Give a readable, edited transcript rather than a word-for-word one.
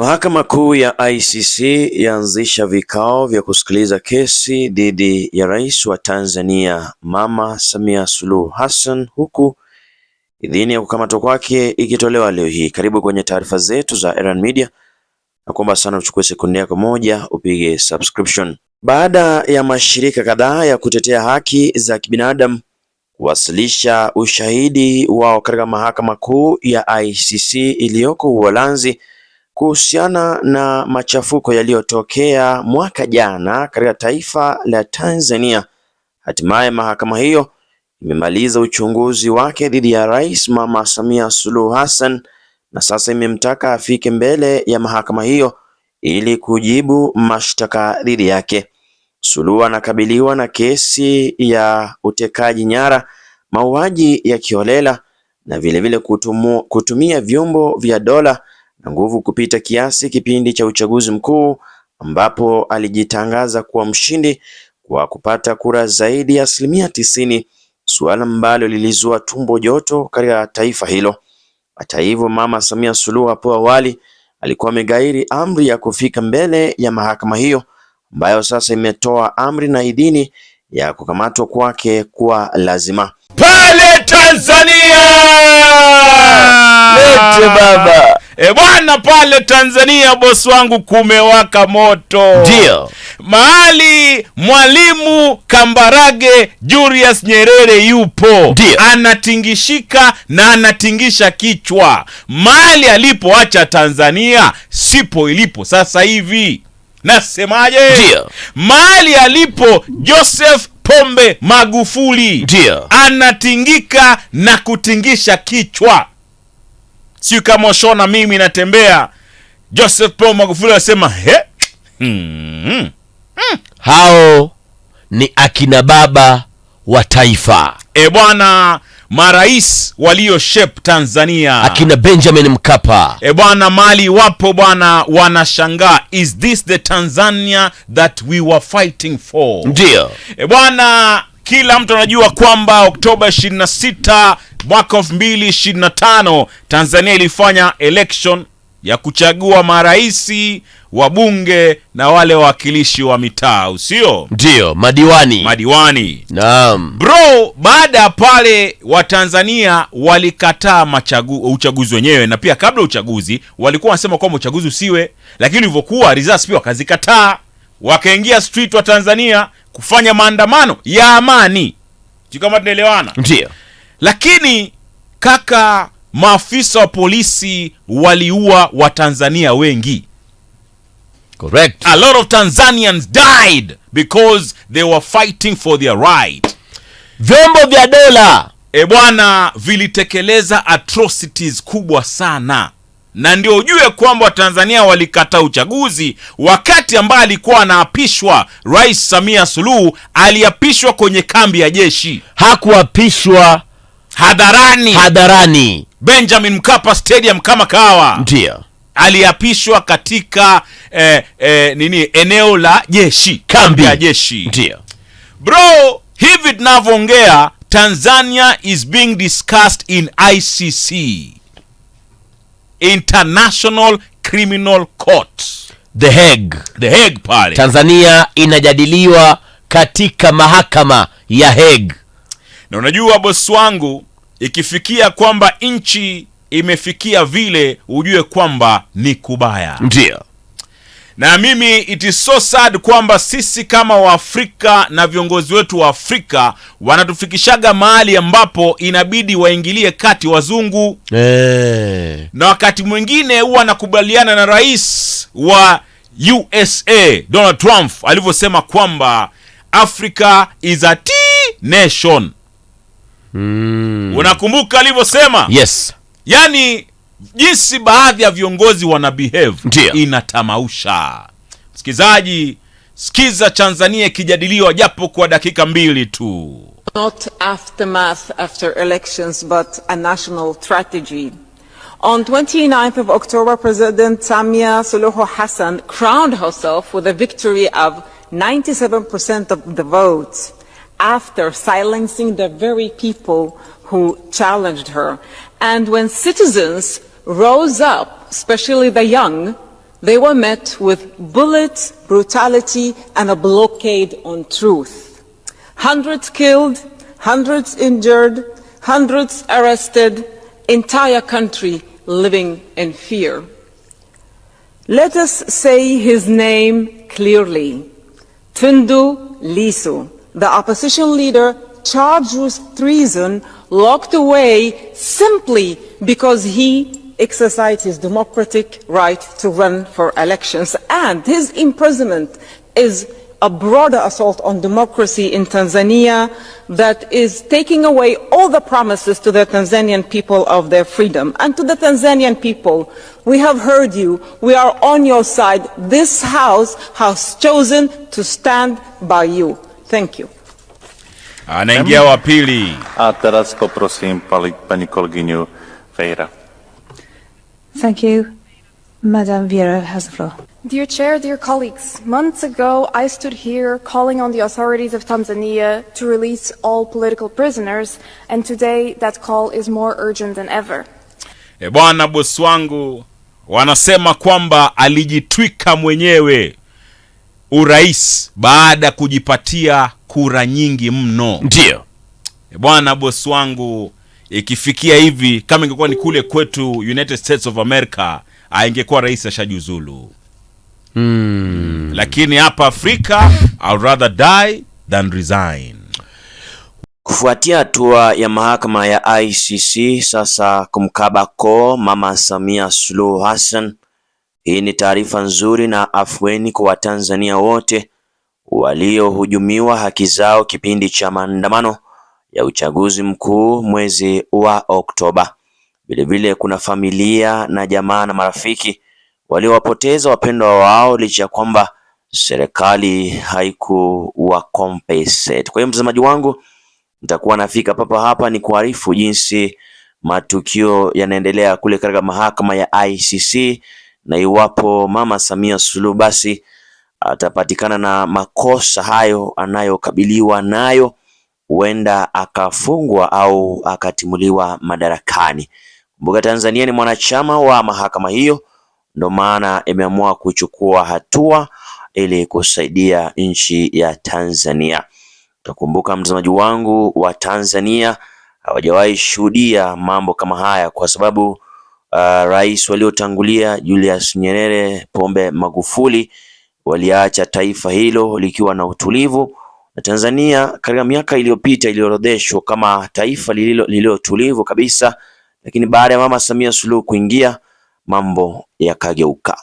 Mahakama Kuu ya ICC yaanzisha vikao vya kusikiliza kesi dhidi ya Rais wa Tanzania Mama Samia Suluhu Hassan, huku idhini ya kukamatwa kwake ikitolewa leo hii. Karibu kwenye taarifa zetu za Erhan Media, na kuomba sana uchukue sekunde yako moja upige subscription. Baada ya mashirika kadhaa ya kutetea haki za kibinadamu kuwasilisha ushahidi wao katika Mahakama Kuu ya ICC iliyoko Uholanzi kuhusiana na machafuko yaliyotokea mwaka jana katika taifa la Tanzania, hatimaye mahakama hiyo imemaliza uchunguzi wake dhidi ya Rais Mama Samia Suluhu Hassan na sasa imemtaka afike mbele ya mahakama hiyo ili kujibu mashtaka dhidi yake. Suluhu anakabiliwa na kesi ya utekaji nyara, mauaji ya kiholela na vilevile kutumia vyombo vya dola na nguvu kupita kiasi kipindi cha uchaguzi mkuu, ambapo alijitangaza kuwa mshindi kwa kupata kura zaidi ya 90%, suala ambalo lilizua tumbo joto katika taifa hilo. Hata hivyo, Mama Samia Suluhu hapo awali alikuwa amegairi amri ya kufika mbele ya mahakama hiyo, ambayo sasa imetoa amri na idhini ya kukamatwa kwake kwa lazima. Pale Tanzania! Lete baba! Bwana, pale Tanzania bosi wangu kumewaka moto. Ndio. Mahali Mwalimu Kambarage Julius Nyerere yupo. Ndio. Anatingishika na anatingisha kichwa. Mahali alipoacha Tanzania sipo ilipo sasa hivi. Nasemaje? Ndio. Mahali alipo Joseph Pombe Magufuli. Ndio. Anatingika na kutingisha kichwa. Siyo kama shona mimi natembea. Joseph Pombe Magufuli anasema hao ni akina baba wa taifa. Bwana, marais walio shape Tanzania, akina Benjamin Mkapa. Bwana, mali wapo bwana, wanashangaa, is this the Tanzania that we were fighting for? Ndio. Bwana, kila mtu anajua kwamba Oktoba 26 mwaka 2025 Tanzania ilifanya election ya kuchagua maraisi, wabunge na wale wawakilishi wa mitaa, usio? Ndio, madiwani. Naam. Bro, baada ya pale Watanzania walikataa uchaguzi wenyewe, na pia kabla uchaguzi walikuwa wanasema kwamba uchaguzi usiwe, lakini ilivyokuwa results pia wakazikataa. Wakaingia street wa Tanzania kufanya maandamano ya amani. Sio kama tunaelewana? Ndio. Lakini kaka, maafisa wa polisi waliua Watanzania wengi. Correct. A lot of Tanzanians died because they were fighting for their right. Vyombo vya dola Bwana, vilitekeleza atrocities kubwa sana. Na ndio ujue kwamba Watanzania walikataa uchaguzi wakati ambaye alikuwa anaapishwa Rais Samia Suluhu. Aliapishwa kwenye kambi ya jeshi. Hakuapishwa hadharani. Benjamin Mkapa Stadium kama kawa. Ndio. Aliapishwa katika eneo la jeshi, kambi ya jeshi. Ndio. Bro, hivi tunavyoongea Tanzania is being discussed in ICC, International Criminal Court, The Hague pale. Tanzania inajadiliwa katika mahakama ya Hague. Na unajua bosi wangu, ikifikia kwamba nchi imefikia vile, ujue kwamba ni kubaya. Ndio. Na mimi it is so sad kwamba sisi kama Waafrika na viongozi wetu wa Afrika wanatufikishaga mahali ambapo inabidi waingilie kati wazungu. Na wakati mwingine huwa nakubaliana na rais wa USA Donald Trump alivyosema kwamba Africa is a nation. Unakumbuka alivyosema? Yes. Yani jinsi baadhi ya viongozi wana behave inatamausha. Msikizaji, sikiza Tanzania ikijadiliwa japo kwa dakika 2 tu. Not aftermath after elections, but a national strategy. On 29th of October, President Samia Suluhu Hassan crowned herself with a victory of 97% of the votes after silencing the very people who challenged her. And when citizens rose up, especially the young, they were met with bullets, brutality, and a blockade on truth. Hundreds killed, hundreds injured, hundreds arrested, entire country living in fear. Let us say his name clearly. Tundu Lissu, the opposition leader charged with treason, locked away simply because he exercised his democratic right to run for elections. And his imprisonment is a broader assault on democracy in Tanzania that is taking away all the promises to the Tanzanian people of their freedom. And to the Tanzanian people, we have heard you. We are on your side. This House has chosen to stand by you. Thank you. Anaingia wa pili. A teraz poprosím paní kolegyňu Vieira. Thank you. Madam Vieira has the floor. Dear Chair, dear colleagues, months ago I stood here calling on the authorities of Tanzania to release all political prisoners, and today that call is more urgent than ever. Bwana bosi wangu, wanasema kwamba alijitwika mwenyewe urais baada kujipatia kura nyingi mno. Ndio. Bwana bosi wangu, ikifikia hivi kama ingekuwa ni kule kwetu United States of America, ingekuwa rais ashajiuzulu. Lakini hapa Afrika, I'd rather die than resign. Kufuatia hatua ya mahakama ya ICC sasa kumkabako Mama Samia Suluhu Hassan, hii ni taarifa nzuri na afueni kwa Watanzania wote waliohujumiwa haki zao kipindi cha maandamano ya uchaguzi mkuu mwezi wa Oktoba. Vilevile kuna familia na jamaa na marafiki waliowapoteza wapendwa wao licha ya kwamba serikali haikuwa compensate. Kwa hiyo mtazamaji wangu, nitakuwa nafika papa hapa ni kuarifu jinsi matukio yanaendelea kule katika mahakama ya ICC, na iwapo Mama Samia Suluhu basi atapatikana na makosa hayo anayokabiliwa nayo, huenda akafungwa au akatimuliwa madarakani. Kumbuka Tanzania ni mwanachama wa mahakama hiyo, ndio maana imeamua kuchukua hatua ili kusaidia nchi ya Tanzania. Utakumbuka mtazamaji wangu, wa Tanzania hawajawahi shuhudia mambo kama haya kwa sababu rais waliotangulia Julius Nyerere, Pombe Magufuli waliacha taifa hilo likiwa na utulivu, na Tanzania katika miaka iliyopita iliorodheshwa kama taifa lililo tulivu kabisa, lakini baada ya Mama Samia Suluhu kuingia mambo yakageuka.